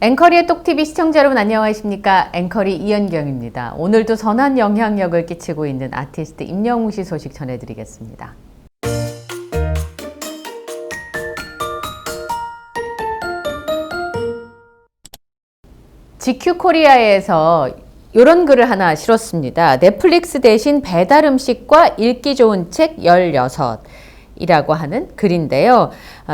앵커리의 똑TV 시청자 여러분 안녕하십니까? 앵커리 이현경입니다. 오늘도 선한 영향력을 끼치고 있는 아티스트 임영웅 씨 소식 전해드리겠습니다. GQ 코리아에서 이런 글을 하나 실었습니다. 넷플릭스 대신 배달 음식과 읽기 좋은 책 16 이라고 하는 글인데요.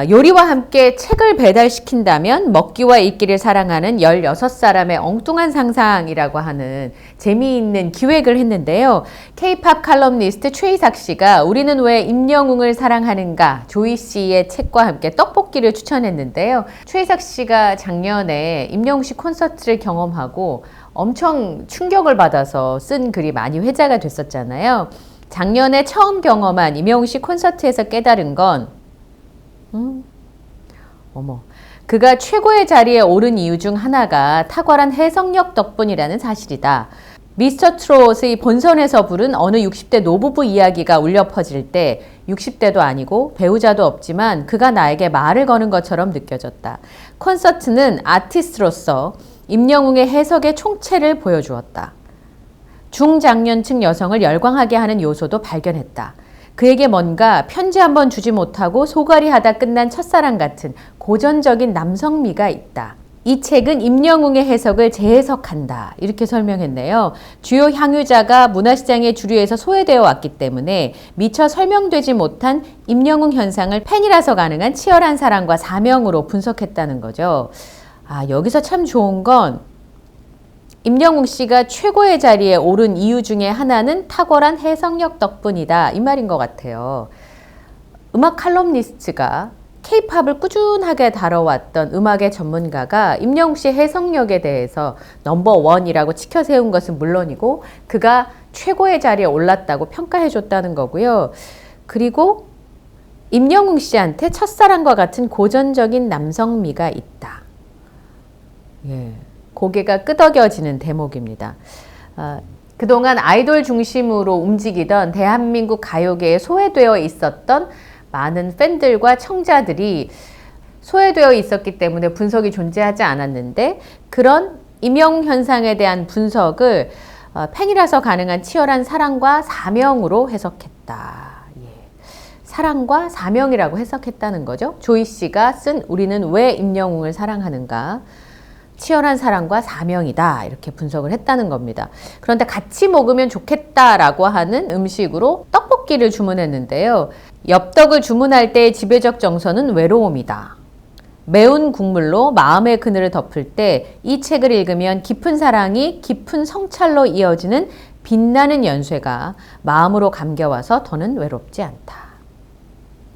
요리와 함께 책을 배달시킨다면 먹기와 읽기를 사랑하는 16사람의 엉뚱한 상상이라고 하는 재미있는 기획을 했는데요. K-팝 칼럼니스트 최이삭 씨가 우리는 왜 임영웅을 사랑하는가 조이 씨의 책과 함께 떡볶이를 추천했는데요. 최이삭 씨가 작년에 임영웅 씨 콘서트를 경험하고 엄청 충격을 받아서 쓴 글이 많이 회자가 됐었잖아요. 작년에 처음 경험한 임영웅 씨 콘서트에서 깨달은 건 그가 최고의 자리에 오른 이유 중 하나가 탁월한 해석력 덕분이라는 사실이다. 미스터 트롯의 본선에서 부른 어느 60대 노부부 이야기가 울려 퍼질 때 60대도 아니고 배우자도 없지만 그가 나에게 말을 거는 것처럼 느껴졌다. 콘서트는 아티스트로서 임영웅의 해석의 총체를 보여주었다. 중장년층 여성을 열광하게 하는 요소도 발견했다. 그에게 뭔가 편지 한번 주지 못하고 소갈이 하다 끝난 첫사랑 같은 고전적인 남성미가 있다. 이 책은 임영웅의 해석을 재해석한다. 이렇게 설명했네요. 주요 향유자가 문화시장의 주류에서 소외되어 왔기 때문에 미처 설명되지 못한 임영웅 현상을 팬이라서 가능한 치열한 사랑과 사명으로 분석했다는 거죠. 여기서 참 좋은 건 임영웅 씨가 최고의 자리에 오른 이유 중에 하나는 탁월한 해석력 덕분이다. 이 말인 것 같아요. 음악 칼럼니스트가 K-팝을 꾸준하게 다뤄왔던 음악의 전문가가 임영웅 씨의 해석력에 대해서 넘버원이라고 치켜 세운 것은 물론이고 그가 최고의 자리에 올랐다고 평가해 줬다는 거고요. 그리고 임영웅 씨한테 첫사랑과 같은 고전적인 남성미가 있다. 고개가 끄덕여지는 대목입니다. 그동안 아이돌 중심으로 움직이던 대한민국 가요계에 소외되어 있었던 많은 팬들과 청자들이 소외되어 있었기 때문에 분석이 존재하지 않았는데 그런 임영웅 현상에 대한 분석을 팬이라서 가능한 치열한 사랑과 사명으로 해석했다. 사랑과 사명이라고 해석했다는 거죠. 조이 씨가 쓴 우리는 왜 임영웅을 사랑하는가? 치열한 사랑과 사명이다 이렇게 분석을 했다는 겁니다. 그런데 같이 먹으면 좋겠다라고 하는 음식으로 떡볶이를 주문했는데요. 엽떡을 주문할 때의 지배적 정서는 외로움이다. 매운 국물로 마음의 그늘을 덮을 때 이 책을 읽으면 깊은 사랑이 깊은 성찰로 이어지는 빛나는 연쇄가 마음으로 감겨와서 더는 외롭지 않다.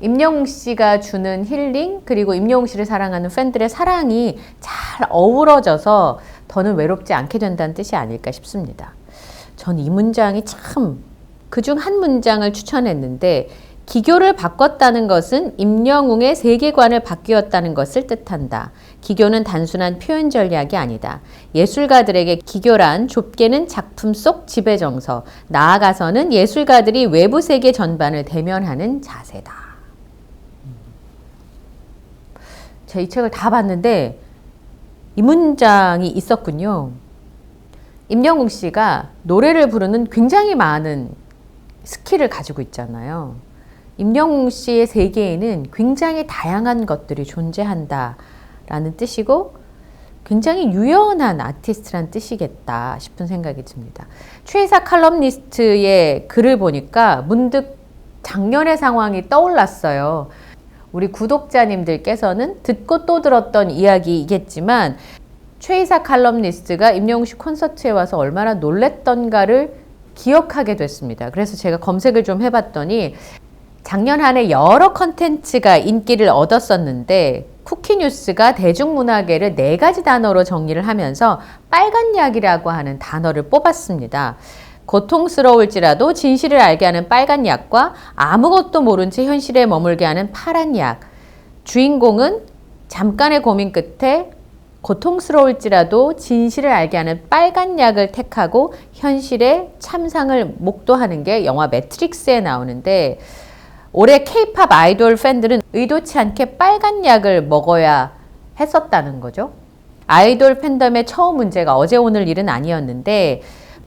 임영웅 씨가 주는 힐링 그리고 임영웅 씨를 사랑하는 팬들의 사랑이 잘 어우러져서 더는 외롭지 않게 된다는 뜻이 아닐까 싶습니다. 전 이 문장이 참 그중 한 문장을 추천했는데 기교를 바꿨다는 것은 임영웅의 세계관을 바뀌었다는 것을 뜻한다. 기교는 단순한 표현 전략이 아니다. 예술가들에게 기교란 좁게는 작품 속 지배정서, 나아가서는 예술가들이 외부 세계 전반을 대면하는 자세다. 제가 이 책을 다 봤는데 이 문장이 있었군요. 임영웅 씨가 노래를 부르는 굉장히 많은 스킬을 가지고 있잖아요. 임영웅 씨의 세계에는 굉장히 다양한 것들이 존재한다라는 뜻이고 굉장히 유연한 아티스트란 뜻이겠다 싶은 생각이 듭니다. 최이삭 칼럼니스트의 글을 보니까 문득 작년의 상황이 떠올랐어요. 우리 구독자님들께서는 듣고 또 들었던 이야기이겠지만 최이삭 칼럼니스트가 임영웅 씨 콘서트에 와서 얼마나 놀랬던가를 기억하게 됐습니다. 그래서 제가 검색을 좀 해봤더니 작년 한 해 여러 컨텐츠가 인기를 얻었었는데 쿠키뉴스가 대중문화계를 4가지 단어로 정리를 하면서 빨간 약이라고 하는 단어를 뽑았습니다. 고통스러울지라도 진실을 알게 하는 빨간 약과 아무것도 모른 채 현실에 머물게 하는 파란 약. 주인공은 잠깐의 고민 끝에 고통스러울지라도 진실을 알게 하는 빨간 약을 택하고 현실의 참상을 목도하는 게 영화 매트릭스에 나오는데 올해 K-팝 아이돌 팬들은 의도치 않게 빨간 약을 먹어야 했었다는 거죠. 아이돌 팬덤의 처음 문제가 어제 오늘 일은 아니었는데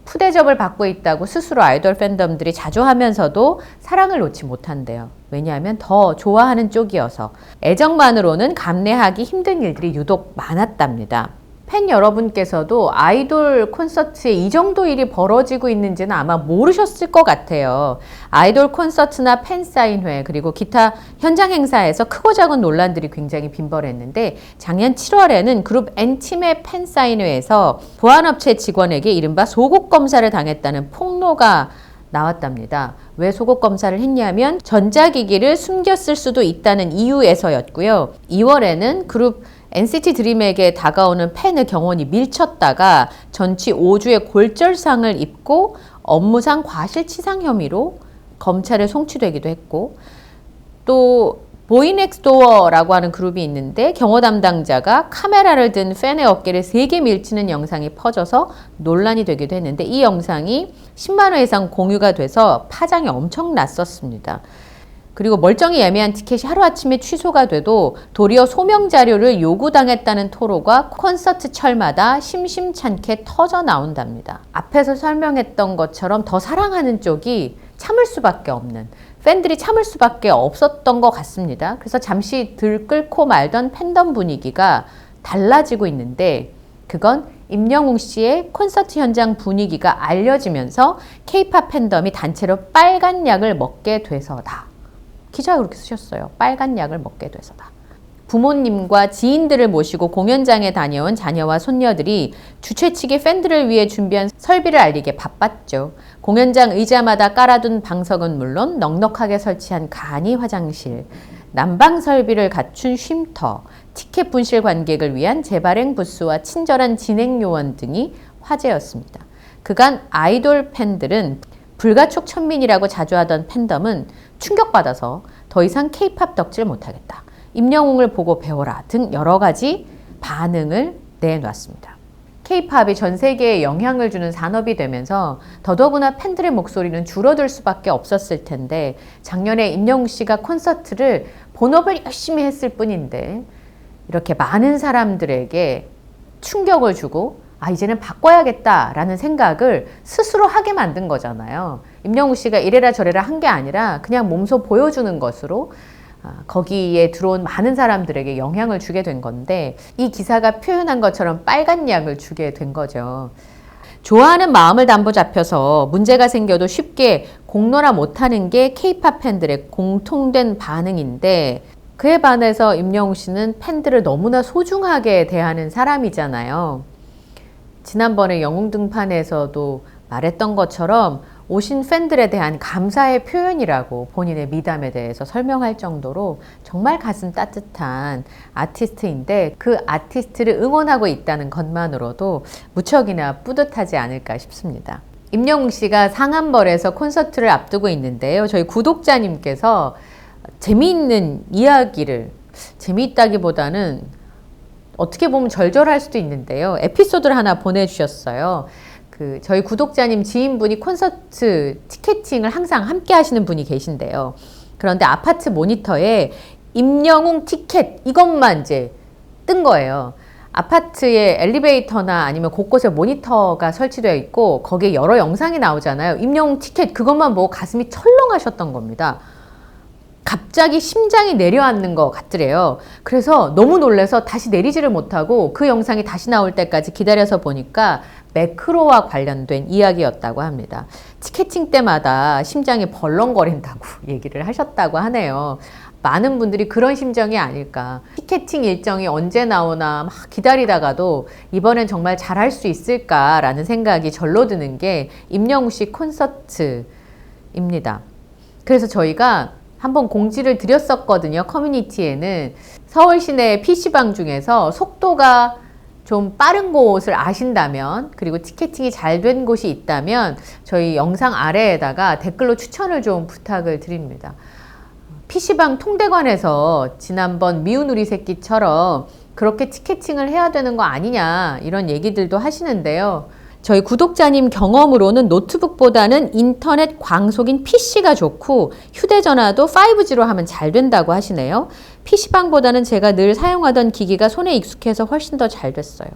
푸대접을 받고 있다고 스스로 아이돌 팬덤들이 자주 하면서도 사랑을 놓지 못한대요. 왜냐하면 더 좋아하는 쪽이어서 애정만으로는 감내하기 힘든 일들이 유독 많았답니다. 팬 여러분께서도 아이돌 콘서트에 이 정도 일이 벌어지고 있는지는 아마 모르셨을 것 같아요. 아이돌 콘서트나 팬사인회 그리고 기타 현장 행사에서 크고 작은 논란들이 굉장히 빈번했는데 작년 7월에는 그룹 N팀의 팬사인회에서 보안업체 직원에게 이른바 소급 검사를 당했다는 폭로가 나왔답니다. 왜 소급 검사를 했냐면 전자기기를 숨겼을 수도 있다는 이유에서였고요. 2월에는 그룹 NCT 드림에게 다가오는 팬의 경원이 밀쳤다가 전치 5주의 골절상을 입고 업무상 과실치상 혐의로 검찰에 송치되기도 했고, 또 보이넥스도어라고 하는 그룹이 있는데 경호 담당자가 카메라를 든 팬의 어깨를 세게 밀치는 영상이 퍼져서 논란이 되기도 했는데 이 영상이 10만 회 이상 공유가 돼서 파장이 엄청 났었습니다. 그리고 멀쩡히 예매한 티켓이 하루아침에 취소가 돼도 도리어 소명 자료를 요구당했다는 토로가 콘서트 철마다 심심찮게 터져 나온답니다. 앞에서 설명했던 것처럼 더 사랑하는 쪽이 참을 수밖에 없는, 팬들이 참을 수밖에 없었던 것 같습니다. 그래서 잠시 들끓고 말던 팬덤 분위기가 달라지고 있는데 그건 임영웅 씨의 콘서트 현장 분위기가 알려지면서 K-팝 팬덤이 단체로 빨간 약을 먹게 돼서다. 기자가 그렇게 쓰셨어요. 빨간 약을 먹게 돼서다. 부모님과 지인들을 모시고 공연장에 다녀온 자녀와 손녀들이 주최 측이 팬들을 위해 준비한 설비를 알리게 바빴죠. 공연장 의자마다 깔아둔 방석은 물론 넉넉하게 설치한 간이 화장실, 난방 설비를 갖춘 쉼터, 티켓 분실 관객을 위한 재발행 부스와 친절한 진행 요원 등이 화제였습니다. 그간 아이돌 팬들은 불가촉 천민이라고 자주 하던 팬덤은 충격받아서 더 이상 K-팝 덕질 못하겠다. 임영웅을 보고 배워라 등 여러 가지 반응을 내놨습니다. K-팝이 전 세계에 영향을 주는 산업이 되면서 더더구나 팬들의 목소리는 줄어들 수밖에 없었을 텐데 작년에 임영웅 씨가 콘서트를 본업을 열심히 했을 뿐인데 이렇게 많은 사람들에게 충격을 주고 이제는 바꿔야겠다라는 생각을 스스로 하게 만든 거잖아요. 임영웅 씨가 이래라 저래라 한 게 아니라 그냥 몸소 보여주는 것으로 거기에 들어온 많은 사람들에게 영향을 주게 된 건데 이 기사가 표현한 것처럼 빨간 약을 주게 된 거죠. 좋아하는 마음을 담보 잡혀서 문제가 생겨도 쉽게 공론화 못하는 게 K-팝 팬들의 공통된 반응인데 그에 반해서 임영웅 씨는 팬들을 너무나 소중하게 대하는 사람이잖아요. 지난번에 영웅 등판에서도 말했던 것처럼 오신 팬들에 대한 감사의 표현이라고 본인의 미담에 대해서 설명할 정도로 정말 가슴 따뜻한 아티스트인데 그 아티스트를 응원하고 있다는 것만으로도 무척이나 뿌듯하지 않을까 싶습니다. 임영웅 씨가 상암벌에서 콘서트를 앞두고 있는데요. 저희 구독자님께서 재미있는 이야기를, 재미있다기보다는 어떻게 보면 절절할 수도 있는데요. 에피소드를 하나 보내주셨어요. 저희 구독자님 지인분이 콘서트 티켓팅을 항상 함께 하시는 분이 계신데요. 그런데 아파트 모니터에 임영웅 티켓 이것만 이제 뜬 거예요. 아파트에 엘리베이터나 아니면 곳곳에 모니터가 설치되어 있고 거기에 여러 영상이 나오잖아요. 임영웅 티켓 그것만 보고 가슴이 철렁하셨던 겁니다. 갑자기 심장이 내려앉는 것 같더래요. 그래서 너무 놀라서 다시 내리지를 못하고 그 영상이 다시 나올 때까지 기다려서 보니까 매크로와 관련된 이야기였다고 합니다. 티켓팅 때마다 심장이 벌렁거린다고 얘기를 하셨다고 하네요. 많은 분들이 그런 심정이 아닐까. 티켓팅 일정이 언제 나오나 막 기다리다가도 이번엔 정말 잘할 수 있을까라는 생각이 절로 드는 게 임영웅 씨 콘서트입니다. 그래서 저희가 한번 공지를 드렸었거든요. 커뮤니티에는 서울 시내 PC방 중에서 속도가 좀 빠른 곳을 아신다면 그리고 티켓팅이 잘 된 곳이 있다면 저희 영상 아래에다가 댓글로 추천을 좀 부탁을 드립니다. PC방 통대관에서 지난번 미운 우리 새끼처럼 그렇게 티켓팅을 해야 되는 거 아니냐 이런 얘기들도 하시는데요. 저희 구독자님 경험으로는 노트북보다는 인터넷 광속인 PC가 좋고 휴대전화도 5G로 하면 잘 된다고 하시네요. PC방보다는 제가 늘 사용하던 기기가 손에 익숙해서 훨씬 더 잘 됐어요.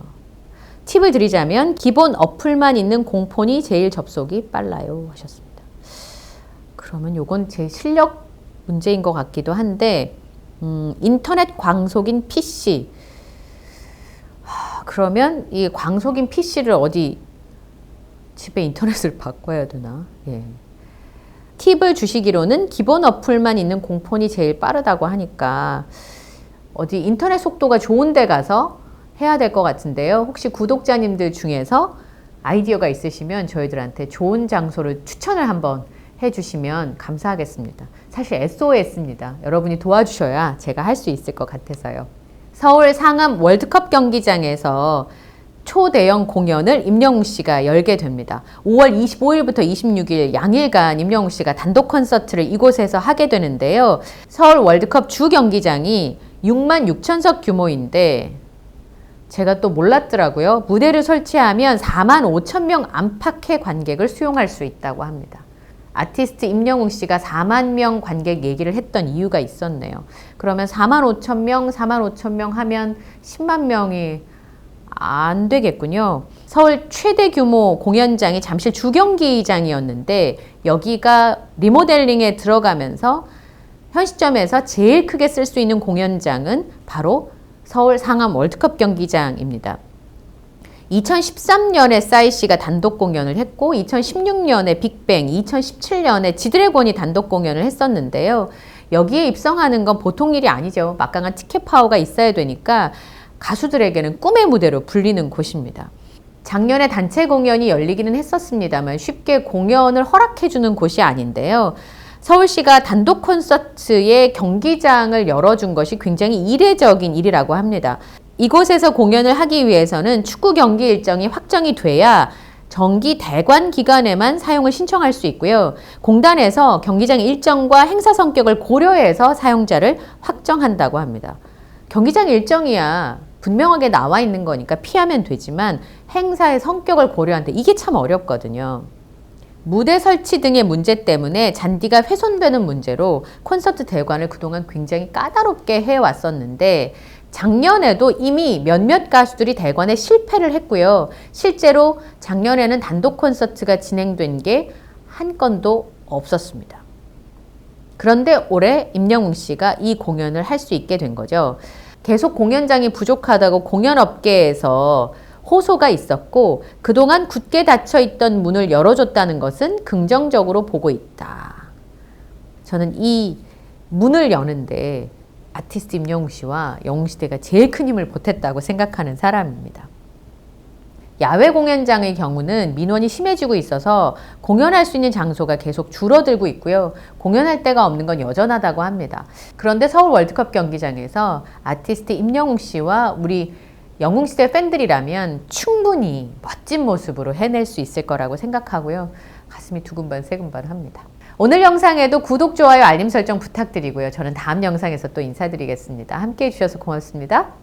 팁을 드리자면 기본 어플만 있는 공폰이 제일 접속이 빨라요 하셨습니다. 그러면 요건 제 실력 문제인 것 같기도 한데 인터넷 광속인 PC 그러면 이 광속인 PC를 어디 집에 인터넷을 바꿔야 되나? 예. 팁을 주시기로는 기본 어플만 있는 공폰이 제일 빠르다고 하니까 어디 인터넷 속도가 좋은 데 가서 해야 될 것 같은데요. 혹시 구독자님들 중에서 아이디어가 있으시면 저희들한테 좋은 장소를 추천을 한번 해주시면 감사하겠습니다. 사실 SOS입니다. 여러분이 도와주셔야 제가 할 수 있을 것 같아서요. 서울 상암 월드컵 경기장에서 초대형 공연을 임영웅 씨가 열게 됩니다. 5월 25일부터 26일 양일간 임영웅 씨가 단독 콘서트를 이곳에서 하게 되는데요. 서울 월드컵 주 경기장이 6만 6천석 규모인데 제가 또 몰랐더라고요. 무대를 설치하면 4만 5천 명 안팎의 관객을 수용할 수 있다고 합니다. 아티스트 임영웅 씨가 4만 명 관객 얘기를 했던 이유가 있었네요. 그러면 4만 5천 명, 4만 5천 명 하면 10만 명이 안 되겠군요. 서울 최대 규모 공연장이 잠실 주경기장이었는데 여기가 리모델링에 들어가면서 현 시점에서 제일 크게 쓸 수 있는 공연장은 바로 서울 상암 월드컵 경기장입니다. 2013년에 싸이 씨가 단독 공연을 했고 2016년에 빅뱅, 2017년에 지드래곤이 단독 공연을 했었는데요. 여기에 입성하는 건 보통 일이 아니죠. 막강한 티켓 파워가 있어야 되니까 가수들에게는 꿈의 무대로 불리는 곳입니다. 작년에 단체 공연이 열리기는 했었습니다만 쉽게 공연을 허락해주는 곳이 아닌데요. 서울시가 단독 콘서트의 경기장을 열어준 것이 굉장히 이례적인 일이라고 합니다. 이곳에서 공연을 하기 위해서는 축구 경기 일정이 확정이 돼야 정기 대관 기간에만 사용을 신청할 수 있고요. 공단에서 경기장 일정과 행사 성격을 고려해서 사용자를 확정한다고 합니다. 경기장 일정이야 분명하게 나와 있는 거니까 피하면 되지만 행사의 성격을 고려하는데 이게 참 어렵거든요. 무대 설치 등의 문제 때문에 잔디가 훼손되는 문제로 콘서트 대관을 그동안 굉장히 까다롭게 해왔었는데 작년에도 이미 몇몇 가수들이 대관에 실패를 했고요. 실제로 작년에는 단독 콘서트가 진행된 게 한 건도 없었습니다. 그런데 올해 임영웅 씨가 이 공연을 할 수 있게 된 거죠. 계속 공연장이 부족하다고 공연업계에서 호소가 있었고 그동안 굳게 닫혀있던 문을 열어줬다는 것은 긍정적으로 보고 있다. 저는 이 문을 여는데 아티스트 임영웅 씨와 영웅시대가 제일 큰 힘을 보탰다고 생각하는 사람입니다. 야외 공연장의 경우는 민원이 심해지고 있어서 공연할 수 있는 장소가 계속 줄어들고 있고요. 공연할 데가 없는 건 여전하다고 합니다. 그런데 서울 월드컵 경기장에서 아티스트 임영웅 씨와 우리 영웅시대 팬들이라면 충분히 멋진 모습으로 해낼 수 있을 거라고 생각하고요. 가슴이 두근반 세근반 합니다. 오늘 영상에도 구독, 좋아요, 알림 설정 부탁드리고요. 저는 다음 영상에서 또 인사드리겠습니다. 함께해 주셔서 고맙습니다.